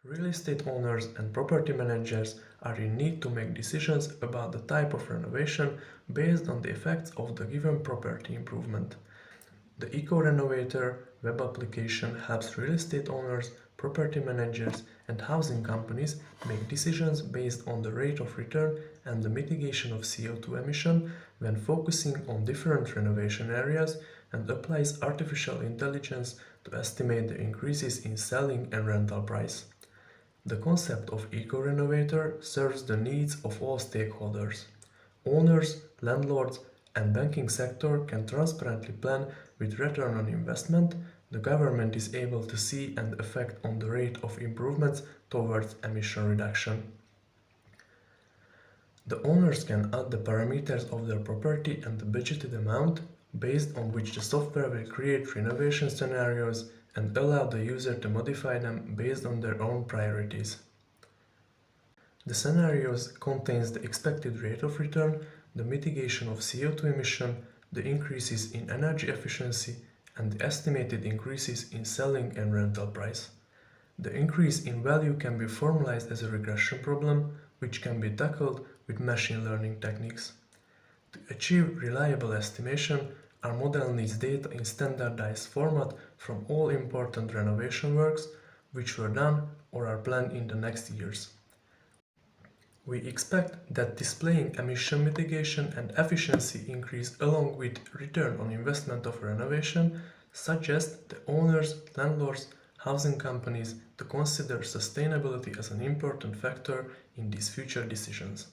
Real estate owners and property managers are in need to make decisions about the type of renovation based on the effects of the given property improvement. The EcoRenovator web application helps real estate owners, property managers, and housing companies make decisions based on the rate of return and the mitigation of CO2 emission when focusing on different renovation areas, and applies artificial intelligence to estimate the increases in selling and rental price. The concept of EcoRenovator serves the needs of all stakeholders. Owners, landlords, and banking sector can transparently plan with return on investment. The government is able to see and affect on the rate of improvements towards emission reduction. The owners can add the parameters of their property and the budgeted amount, based on which the software will create renovation scenarios and allow the user to modify them based on their own priorities. The scenarios contains the expected rate of return, the mitigation of CO2 emission, the increases in energy efficiency, and the estimated increases in selling and rental price. The increase in value can be formalized as a regression problem, which can be tackled with machine learning techniques. To achieve reliable estimation, our model needs data in standardized format from all important renovation works which were done or are planned in the next years. We expect that displaying emission mitigation and efficiency increase along with return on investment of renovation suggests the owners, landlords, housing companies to consider sustainability as an important factor in these future decisions.